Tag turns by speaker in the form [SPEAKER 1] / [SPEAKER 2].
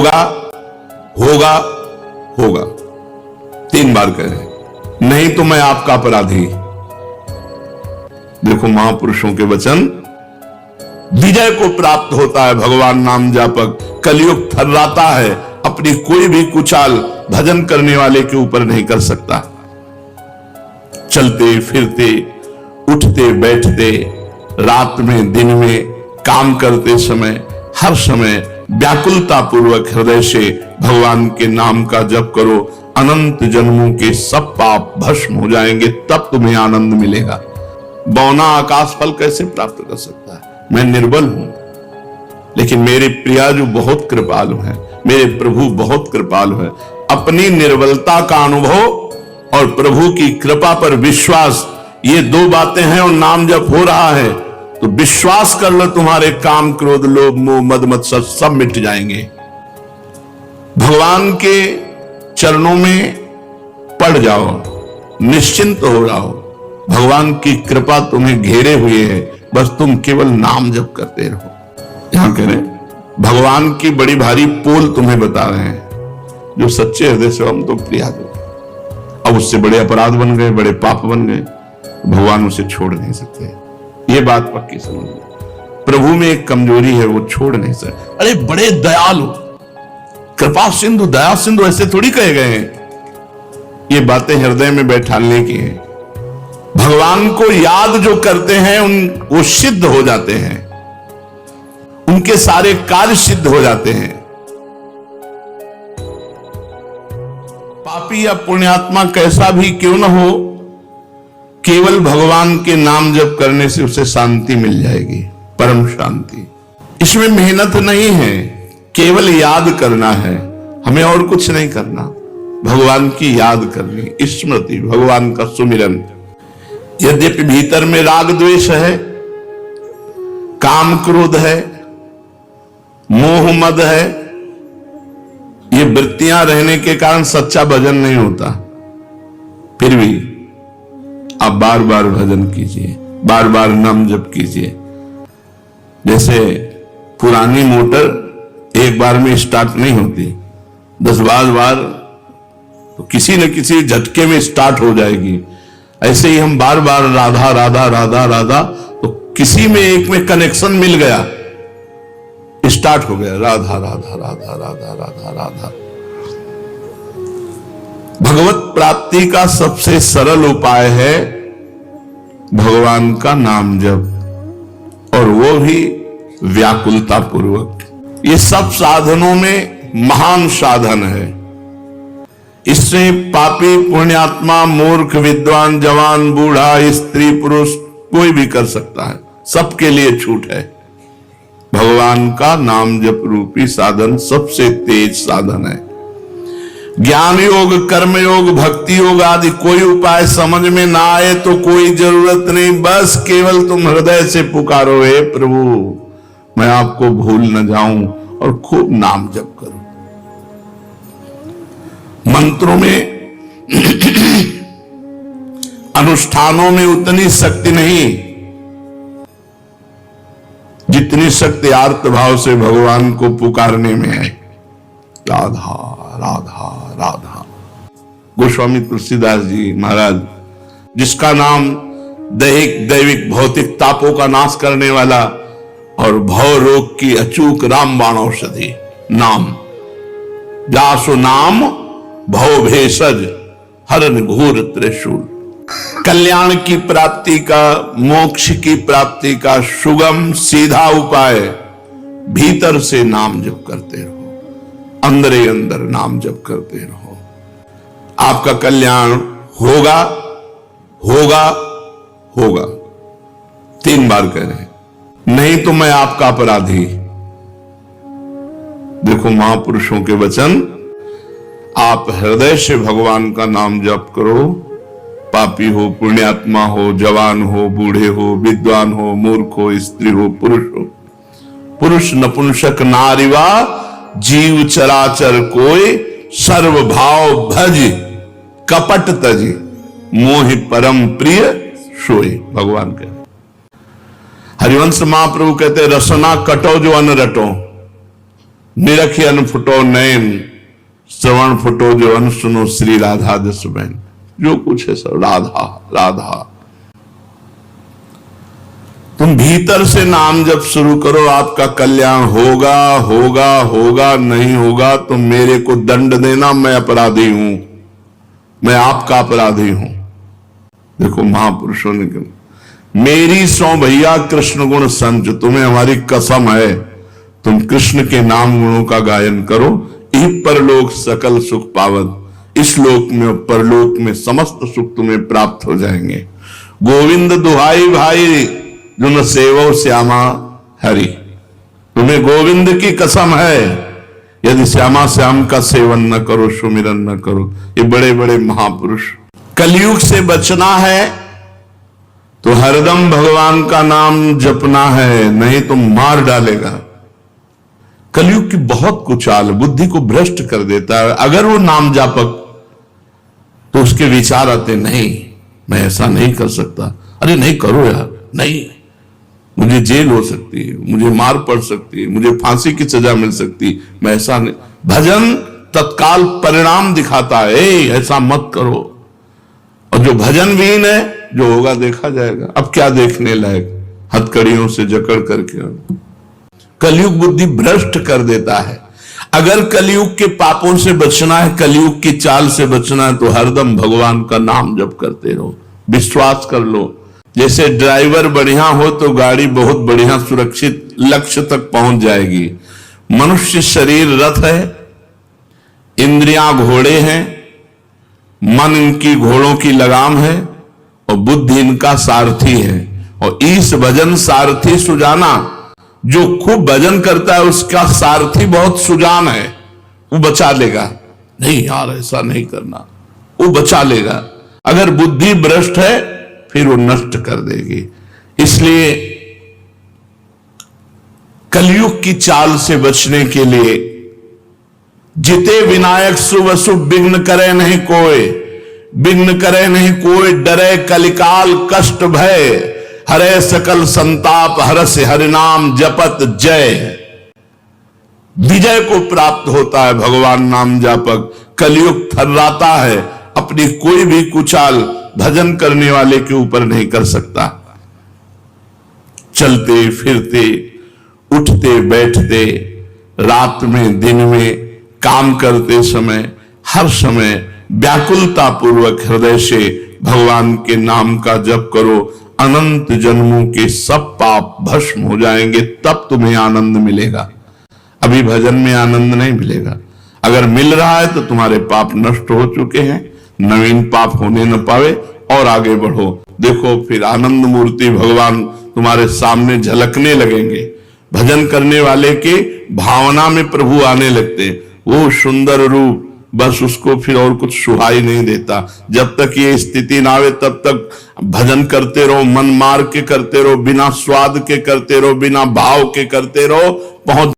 [SPEAKER 1] होगा होगा होगा, 3 बार कह रहे, नहीं तो मैं आपका अपराधी। देखो महापुरुषों के वचन, विजय को प्राप्त होता है भगवान नाम जापक। कलयुग थर्राता है, अपनी कोई भी कुचाल भजन करने वाले के ऊपर नहीं कर सकता। चलते फिरते, उठते बैठते, रात में दिन में, काम करते समय, हर समय व्याकुलता पूर्वक हृदय से भगवान के नाम का जप करो। अनंत जन्मों के सब पाप भस्म हो जाएंगे, तब तुम्हें आनंद मिलेगा। बौना आकाश फल कैसे प्राप्त कर सकता है? मैं निर्बल हूं, लेकिन मेरे प्रिया जो बहुत कृपालु है, मेरे प्रभु बहुत कृपालु है। अपनी निर्बलता का अनुभव और प्रभु की कृपा पर विश्वास, ये 2 बातें हैं। और नाम जप हो रहा है तो विश्वास कर लो, तुम्हारे काम क्रोध लोभ मोह मद मत्सर सब मिट जाएंगे। भगवान के चरणों में पड़ जाओ, निश्चिंत हो जाओ। भगवान की कृपा तुम्हें घेरे हुए है, बस तुम केवल नाम जप करते रहो। यहां कह रहे भगवान की बड़ी भारी पोल तुम्हें बता रहे हैं, जो सच्चे हृदय से हम तो प्रिया दो। अब उससे बड़े अपराध बन गए, बड़े पाप बन गए, भगवान उसे छोड़ नहीं सकते। ये बात पक्की समझ लो। प्रभु में एक कमजोरी है, वो छोड़ नहीं सकते। अरे बड़े दयालु, कृपा सिंधु, दया सिंधु, ऐसे थोड़ी कहे गए हैं। ये बातें हृदय में बैठाने की है। भगवान को याद जो करते हैं वो सिद्ध हो जाते हैं, उनके सारे कार्य सिद्ध हो जाते हैं। पापी या पुण्यात्मा कैसा भी क्यों न हो, केवल भगवान के नाम जप करने से उसे शांति मिल जाएगी, परम शांति। इसमें मेहनत नहीं है, केवल याद करना है, हमें और कुछ नहीं करना। भगवान की याद करनी, स्मृति, भगवान का सुमिरन। यद्यपि भीतर में राग द्वेष है, काम क्रोध है, मोह मद है, ये वृत्तियां रहने के कारण सच्चा भजन नहीं होता। फिर भी आप बार बार भजन कीजिए, बार बार नाम जप कीजिए। जैसे पुरानी मोटर एक बार में स्टार्ट नहीं होती, 10-12 बार तो किसी न किसी झटके में स्टार्ट हो जाएगी। ऐसे ही हम बार बार राधा राधा राधा राधा, तो किसी में एक में कनेक्शन मिल गया, स्टार्ट हो गया, राधा राधा राधा राधा राधा राधा। भगवत प्राप्ति का सबसे सरल उपाय है भगवान का नाम जप, और वो भी व्याकुलता पूर्वक। ये सब साधनों में महान साधन है। इससे पापी पुण्यात्मा मूर्ख विद्वान जवान बूढ़ा स्त्री पुरुष कोई भी कर सकता है, सबके लिए छूट है। भगवान का नाम जप रूपी साधन सबसे तेज साधन है। ज्ञान योग, कर्म योग, भक्ति योग आदि कोई उपाय समझ में ना आए तो कोई जरूरत नहीं, बस केवल तुम हृदय से पुकारो, हे प्रभु मैं आपको भूल न जाऊं, और खूब नाम जप करो। मंत्रों में अनुष्ठानों में उतनी शक्ति नहीं जितनी शक्ति आर्त भाव से भगवान को पुकारने में है। राधा राधा राधा। गोस्वामी तुलसीदास जी महाराज, जिसका नाम दैहिक दैविक भौतिक तापों का नाश करने वाला और भव रोग की अचूक रामबाण औषधि नाम, जासु नाम भव भेषज हरन घोर त्रिशूल। कल्याण की प्राप्ति का, मोक्ष की प्राप्ति का सुगम सीधा उपाय, भीतर से नाम जप करते रहो, अंदर ही अंदर नाम जप करते रहो। आपका कल्याण होगा होगा होगा। 3 बार कह रहे, नहीं तो मैं आपका अपराधी। देखो महापुरुषों के वचन, आप हृदय से भगवान का नाम जप करो। पापी हो, पुण्यात्मा हो, जवान हो, बूढ़े हो, विद्वान हो, मूर्ख हो, स्त्री हो, पुरुष हो, पुरुष नपुंसक नारीवा जीव चराचर कोई, सर्व भाव भज कपट तज मोहि परम प्रिय सोई। भगवान कहते, हरिवंश महाप्रभु कहते, रसना कटो जो अन्न रटो। निरखियन फुटो नैन, श्रवण फुटो जो अन सुनो श्री राधा जस बैन। जो कुछ है सब राधा राधा। तुम भीतर से नाम जब शुरू करो, आपका कल्याण होगा होगा होगा। नहीं होगा तो मेरे को दंड देना, मैं अपराधी हूं, मैं आपका अपराधी हूं। देखो महापुरुषों ने कहा, मेरी सौ भैया कृष्ण गुण संच, तुम्हें हमारी कसम है, तुम कृष्ण के नाम गुणों का गायन करो, इह परलोक सकल सुख पावत। इस लोक में और परलोक में समस्त सुख तुम्हें प्राप्त हो जाएंगे। गोविंद दुहाई भाई जो न सेवो श्यामा हरि। तुम्हें गोविंद की कसम है, यदि श्यामा श्याम का सेवन न करो, सुमिरन न करो। ये बड़े बड़े महापुरुष। कलयुग से बचना है तो हरदम भगवान का नाम जपना है, नहीं तो मार डालेगा। कलयुग की बहुत कुचाल बुद्धि को भ्रष्ट कर देता है। अगर वो नाम जापक तो उसके विचार आते, नहीं मैं ऐसा नहीं कर सकता। अरे नहीं करो यार, नहीं, मुझे जेल हो सकती है, मुझे मार पड़ सकती है, मुझे फांसी की सजा मिल सकती है, मैं ऐसा नहीं। भजन तत्काल परिणाम दिखाता है, ऐसा मत करो। और जो भजनविहीन है, जो होगा देखा जाएगा। अब क्या देखने लायक, हथकड़ियों से जकड़ करके। कलयुग बुद्धि भ्रष्ट कर देता है। अगर कलयुग के पापों से बचना है, कलयुग की चाल से बचना है, तो हरदम भगवान का नाम जप करते रहो। विश्वास कर लो, जैसे ड्राइवर बढ़िया हो तो गाड़ी बहुत बढ़िया सुरक्षित लक्ष्य तक पहुंच जाएगी। मनुष्य शरीर रथ है, इंद्रियां घोड़े हैं, मन इनकी घोड़ों की लगाम है और बुद्धि इनका सारथी है। और ईश भजन सारथी सुजाना, जो खूब भजन करता है उसका सारथी बहुत सुजान है, वो बचा लेगा। नहीं यार ऐसा नहीं करना, वो बचा लेगा। अगर बुद्धि भ्रष्ट है फिर वो नष्ट कर देगी। इसलिए कलयुग की चाल से बचने के लिए जिते विनायक शुभ अशुभ विघ्न करे नहीं कोई, विघ्न करे नहीं कोई, डरे कलिकाल कष्ट भय, हरे सकल संताप हरस हरिनाम जपत जय। विजय को प्राप्त होता है भगवान नाम जापक। कलयुग थर्राता है, अपनी कोई भी कुचाल भजन करने वाले के ऊपर नहीं कर सकता। चलते फिरते, उठते बैठते, रात में दिन में, काम करते समय, हर समय व्याकुलता पूर्वक हृदय से भगवान के नाम का जप करो। अनंत जन्मों के सब पाप भस्म हो जाएंगे, तब तुम्हें आनंद मिलेगा। अभी भजन में आनंद नहीं मिलेगा। अगर मिल रहा है तो तुम्हारे पाप नष्ट हो चुके हैं, नवीन पाप होने न पावे और आगे बढ़ो। देखो फिर आनंद मूर्ति भगवान तुम्हारे सामने झलकने लगेंगे। भजन करने वाले के भावना में प्रभु आने लगते, वो सुंदर रूप, बस उसको फिर और कुछ सुहाई नहीं देता। जब तक ये स्थिति ना आवे तब तक भजन करते रहो, मन मार के करते रहो, बिना स्वाद के करते रहो, बिना भाव के करते रहो। पहुंच